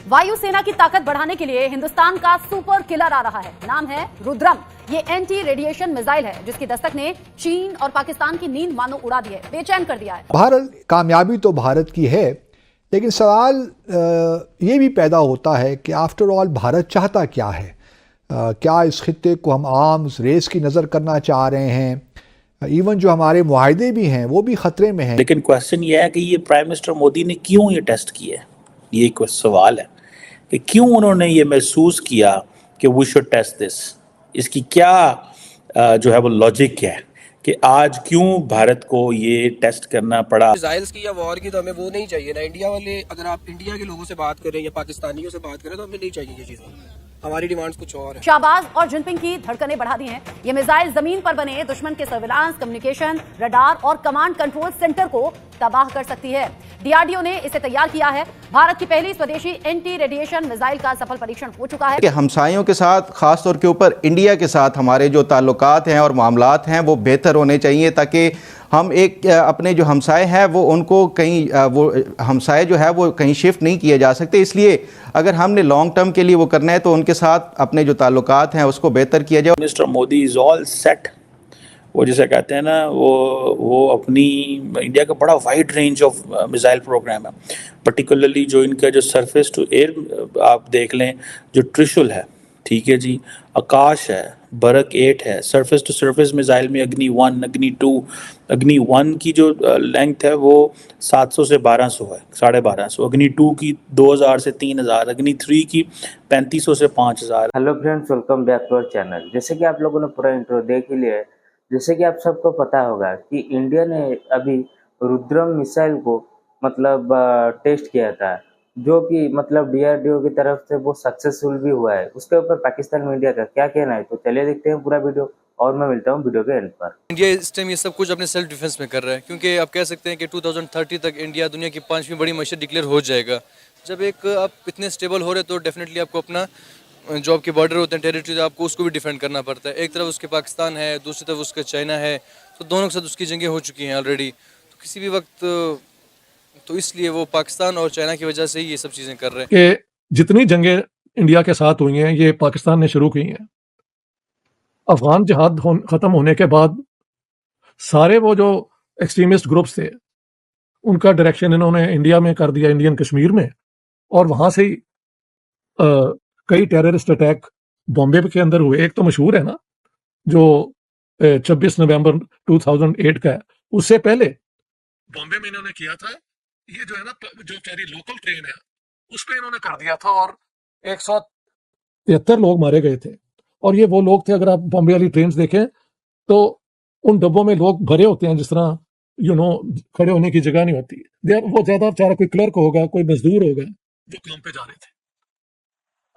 वायुसेना की ताकत बढ़ाने के लिए हिंदुस्तान का सुपर किलर आ रहा है। नाम है रुद्रम। ये एंटी रेडिएशन मिसाइल है जिसकी दस्तक ने चीन और पाकिस्तान की नींद मानो उड़ा दी है, बेचैन कर दिया है। भारत कामयाबी तो भारत की है, लेकिन सवाल ये भी पैदा होता है कि आफ्टर ऑल भारत चाहता क्या है। क्या इस खित्ते को हम आर्म्स रेस की नज़र करना चाह रहे हैं? इवन जो हमारे मुआहदे भी हैं वो भी ख़तरे में हैं। लेकिन क्वेश्चन ये है कि ये प्राइम मिनिस्टर मोदी ने क्यों ये टेस्ट किया है, ये एक सवाल है कि क्यों उन्होंने ये महसूस किया कि वी शुड टेस्ट दिस। इसकी क्या जो है वो लॉजिक है कि आज क्यों भारत को ये टेस्ट करना पड़ा। मिसाइल्स की या वॉर की तो हमें वो नहीं चाहिए ना। इंडिया वाले, अगर आप इंडिया के लोगों से बात करें या पाकिस्तानियों से बात करें तो हमें नहीं चाहिए ये चीज़ें। हमारी डिमांड्स कुछ और है। शाहबाज और जिनपिंग की धड़कनें बढ़ा दी हैं। ये मिसाइल जमीन पर बने दुश्मन के सर्विलांस, कम्युनिकेशन, रडार और कमांड कंट्रोल सेंटर को तबाह कर सकती है। डीआरडीओ ने इसे तैयार किया है। भारत की पहली स्वदेशी एंटी रेडिएशन मिसाइल का सफल परीक्षण हो चुका है। कि हमसायों के साथ, खास तौर के ऊपर इंडिया के साथ हमारे जो ताल्लुकात हैं और मामलात हैं वो बेहतर होने चाहिए, ताकि हम एक अपने जो हमसाए हैं वो उनको कहीं वो हमसाए जो है वो कहीं शिफ्ट नहीं किए जा सकते। इसलिए अगर हमने लॉन्ग टर्म के लिए वो करना है तो उनके साथ अपने जो ताल्लुकात हैं उसको बेहतर किया जाए। Mister Modi is all set. वो जैसे कहते हैं ना, वो अपनी इंडिया का बड़ा wide range of missile programme है। पर्टिकुलरली जो इनका जो सरफेस टू एयर आप देख लें, जो त्रिशूल है, ठीक है जी, आकाश है, बरक 8 है, सरफेस टू सरफेस मिसाइल में अग्नि 1, अग्नि 2। अग्नि 1 की जो लेंथ है वो 700 से 1200 है, 1250। अग्नि 2 की 2000 से 3000, अग्नि 3 की 3500 से 5000। Hello friends, welcome back to our channel. जैसे कि आप लोगों ने पूरा इंट्रो देख ही लिया है। जैसे कि आप सबको पता होगा कि इंडिया ने अभी रुद्रम मिसाइल को मतलब टेस्ट किया था, जो कि मतलब डीआरडीओ की तरफ से वो सक्सेसफुल भी हुआ है। उसके ऊपर पाकिस्तान मीडिया का क्या कहना है, तो चलिए देखते हैं पूरा वीडियो और मैं मिलता हूँ वीडियो के एंड पर। इंडिया इस टाइम ये सब कुछ अपने सेल्फ डिफेंस में कर रहा है, क्योंकि आप कह सकते हैं कि 2030 तक इंडिया दुनिया की 5वीं बड़ी मईशत डिक्लेयर हो जाएगा। जब एक आप इतने स्टेबल हो रहे तो डेफिनेटली आपको अपना जो आपके बॉर्डर होते हैं, टेरिटरी, आपको उसको भी डिफेंड करना पड़ता है। एक तरफ उसके पाकिस्तान है, दूसरी तरफ उसका चाइना है, तो दोनों के साथ उसकी जंगें हो चुकी हैं ऑलरेडी। तो किसी भी वक्त तो इसलिए वो पाकिस्तान और चाइना की वजह से ही ये सब चीज़ें कर रहे हैं कि जितनी जंगें इंडिया के साथ हुई हैं ये पाकिस्तान ने शुरू की हैं। अफगान जिहाद ख़त्म होने के बाद सारे वो जो एक्सट्रीमिस्ट ग्रुप्स थे उनका डायरेक्शन इन्होंने इंडिया में कर दिया, इंडियन कश्मीर में, और वहाँ से ही कई टेररिस्ट अटैक बॉम्बे के अंदर हुए। एक तो मशहूर है ना, जो 26 नवंबर 2008 का है। उससे पहले बॉम्बे में इन्होंने किया था, ये जो है ना, जो हमारी लोकल ट्रेन है उस पर इन्होंने कर दिया था और 173 लोग मारे गए थे। और ये वो लोग थे, अगर आप बॉम्बे वाली ट्रेन देखें तो उन डब्बों में लोग भरे होते हैं, जिस तरह खड़े होने की जगह नहीं होती। वो ज्यादा बेचारा कोई क्लर्क होगा, कोई मजदूर होगा जो काम पे जा रहे थे।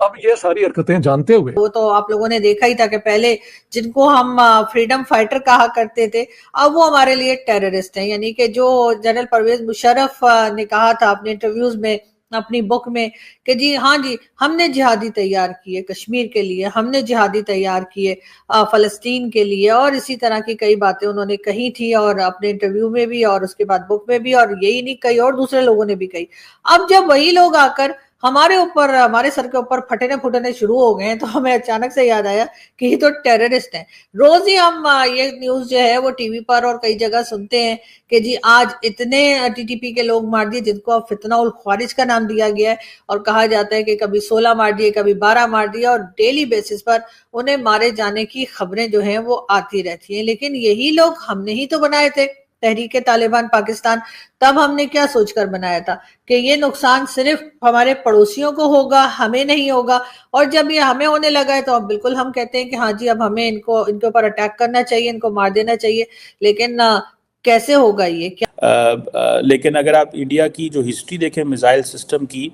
अब ये सारी हरकतें जानते हुए, वो तो आप लोगों ने देखा ही था कि पहले जिनको हम फ्रीडम फाइटर कहा करते थे, अब वो हमारे लिए टेररिस्ट हैं। यानी कि जो जनरल परवेज मुशर्रफ ने कहा था अपने इंटरव्यूज में, अपनी बुक में, कि जी हाँ जी, हमने जिहादी तैयार किए कश्मीर के लिए, हमने जिहादी तैयार किए फलस्तीन के लिए, और इसी तरह की कई बातें उन्होंने कही थी, और अपने इंटरव्यू में भी और उसके बाद बुक में भी, और यही नहीं कही और दूसरे लोगों ने भी कही। अब जब वही लोग आकर हमारे ऊपर, हमारे सर के ऊपर फटने फुटने शुरू हो गए हैं, तो हमें अचानक से याद आया कि ये तो टेररिस्ट हैं। रोज ही हम ये न्यूज जो है वो टीवी पर और कई जगह सुनते हैं कि जी आज इतने टीटीपी के लोग मार दिए, जिनको अब फितना उल ख्वारिज का नाम दिया गया है, और कहा जाता है कि कभी 16 मार दिए, कभी 12 मार दिए, और डेली बेसिस पर उन्हें मारे जाने की खबरें जो हैं वो आती रहती हैं। लेकिन यही लोग हमने ही तो बनाए थे, तहरीक तालिबान पाकिस्तान। तब हमने क्या सोचकर बनाया था कि ये नुकसान सिर्फ हमारे पड़ोसियों को होगा, हमें नहीं होगा। और जब ये हमें होने लगा है तो अब बिल्कुल हम कहते हैं कि हाँ जी, अब हमें इनके ऊपर अटैक करना चाहिए, इनको मार देना चाहिए। लेकिन कैसे होगा ये क्या? लेकिन अगर आप इंडिया की जो हिस्ट्री देखें मिसाइल सिस्टम की,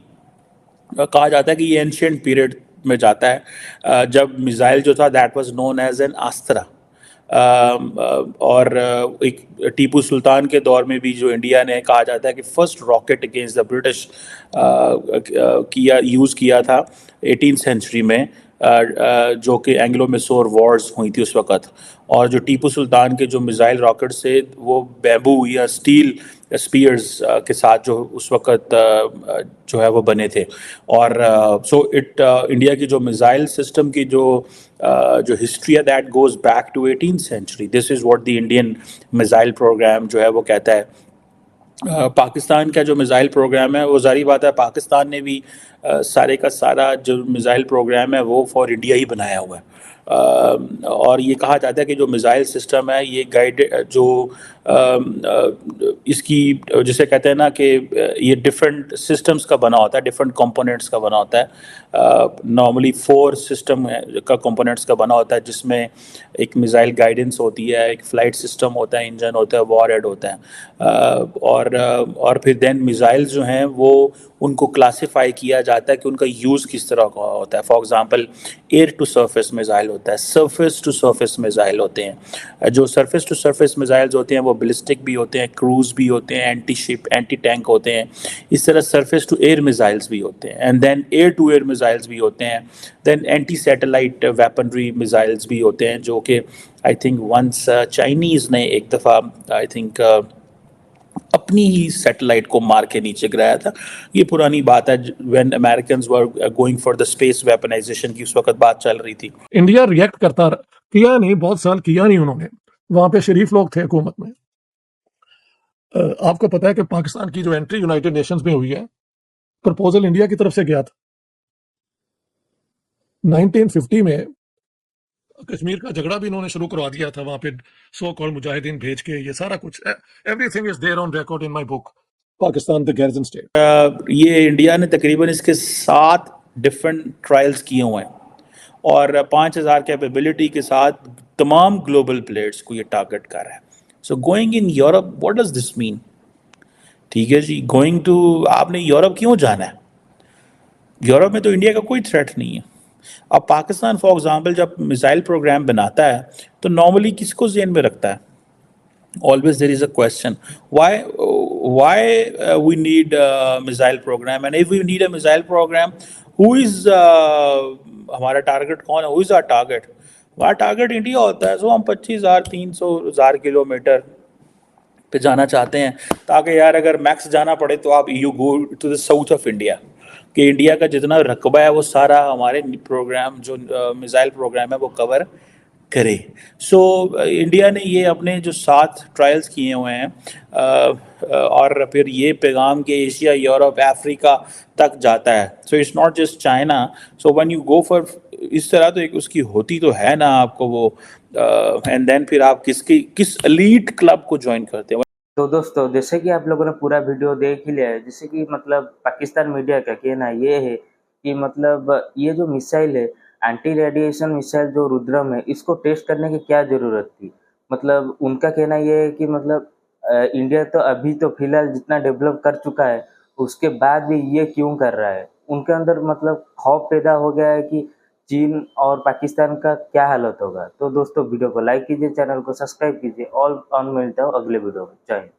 कहा जाता है कि ये एंशिएंट पीरियड में जाता है, जब मिसाइल जो था that was known as an Astra. और एक टीपू सुल्तान के दौर में भी जो इंडिया ने, कहा जाता है कि first rocket against the British use किया था 18th सेंचुरी में, जो कि एंग्लो मैसूर वॉर्स हुई थी उस वक़्त। और जो टीपू सुल्तान के जो मिसाइल रॉकेट से वो बैम्बू या स्टील स्पीयर्स के साथ जो उस वक्त जो है वो बने थे। और सो इंडिया की जो मिसाइल सिस्टम की जो हिस्ट्री है that goes back to 18th century. This is what the Indian missile programme जो है वो कहता है। पाकिस्तान का जो मिसाइल प्रोग्राम है वो जारी बात है, पाकिस्तान ने भी सारे का सारा जो मिसाइल प्रोग्राम है वो फॉर इंडिया ही बनाया हुआ है। और ये कहा जाता है कि जो मिसाइल सिस्टम है ये गाइड जो इसकी जिसे कहते हैं ना कि ये डिफरेंट सिस्टम्स का बना होता है, डिफरेंट कंपोनेंट्स का बना होता है। नॉर्मली 4 सिस्टम का कंपोनेंट्स का बना होता है, जिसमें एक मिसाइल गाइडेंस होती है, एक फ्लाइट सिस्टम होता है, इंजन होता है, वॉरहेड होता है। और फिर देन मिसाइल्स जो हैं वो उनको क्लासिफाई किया जाता है कि उनका यूज़ किस तरह का होता है। For example air to surface missile होता है, सरफेस टू सरफेस मिसाइल होते हैं। जो सरफेस टू सरफेस मिसाइल्स होते हैं वो बैलिस्टिक भी होते हैं, क्रूज भी होते हैं, एंटी शिप एंटी टैंक होते हैं। इस तरह सरफेस टू एयर मिसाइल्स भी होते हैं, and then air to air missiles भी होते हैं। Then anti satellite weaponry missiles भी होते हैं, जो कि आई थिंक वंस चाइनीज़ ने एक दफ़ा आई थिंक अपनी ही सैटेलाइट को मार के नीचे गिराया था। ये पुरानी बात है, when Americans were going for the space weaponisation की उस वक्त बात चल रही थी। इंडिया रिएक्ट करता किया नहीं, बहुत साल किया नहीं उन्होंने। वहां पे शरीफ लोग थे हुकूमत में। आपको पता है कि पाकिस्तान की जो एंट्री यूनाइटेड नेशंस में हुई है, प्रपोजल इंडिया की तरफ से गया था। 1950 में कश्मीर का झगड़ा भी इन्होंने शुरू करवा दिया था, वहां पे सो कॉल्ड मुजाहिदीन भेज के। ये सारा कुछ everything is there on record in my book Pakistan the garrison state. ये इंडिया ने तकरीबन इसके 7 डिफरेंट ट्रायल्स किए हुए हैं, और 5000 कैपेबिलिटी के साथ तमाम ग्लोबल प्लेयर्स को ये टारगेट कर रहा है। So going in Europe, what does this mean? ठीक है जी, गोइंग टू, आपने यूरोप क्यों जाना है? यूरोप में तो इंडिया का कोई थ्रेट नहीं है। अब पाकिस्तान फॉर एग्जांपल जब मिसाइल प्रोग्राम बनाता है तो नॉर्मली किसको ज़हन में रखता है? Always there is a question, why we need a missile program, and if we need a missile program, who is हमारा टारगेट कौन है? who is our target? हमारा टारगेट इंडिया होता है। सो हम 25,000-300,000 किलोमीटर पे जाना चाहते हैं, ताकि यार अगर मैक्स जाना पड़े तो आप you go to the south of India, कि इंडिया का जितना रकबा है वो सारा हमारे प्रोग्राम जो मिसाइल प्रोग्राम है वो कवर करे। सो इंडिया ने ये अपने जो 7 ट्रायल्स किए हुए हैं, और फिर ये पैगाम के एशिया, यूरोप, अफ्रीका तक जाता है। So it's not just China. So when you go for इस तरह, तो एक उसकी होती तो है ना आपको वो, एंड देन फिर आप किस एलीट क्लब को ज्वाइन करते हैं। तो दोस्तों, जैसे कि आप लोगों ने पूरा वीडियो देख ही लिया है, जैसे कि मतलब पाकिस्तान मीडिया का कहना ये है कि मतलब ये जो मिसाइल है, एंटी रेडिएशन मिसाइल जो रुद्रम है, इसको टेस्ट करने की क्या ज़रूरत थी? मतलब उनका कहना ये है कि मतलब इंडिया तो अभी तो फिलहाल जितना डेवलप कर चुका है, उसके बाद भी ये क्यों कर रहा है? उनके अंदर मतलब खौफ पैदा हो गया है कि चीन और पाकिस्तान का क्या हालत होगा। तो दोस्तों, वीडियो को लाइक कीजिए, चैनल को सब्सक्राइब कीजिए। ऑल ऑन मिलता हूँ अगले वीडियो में। जय हिंद।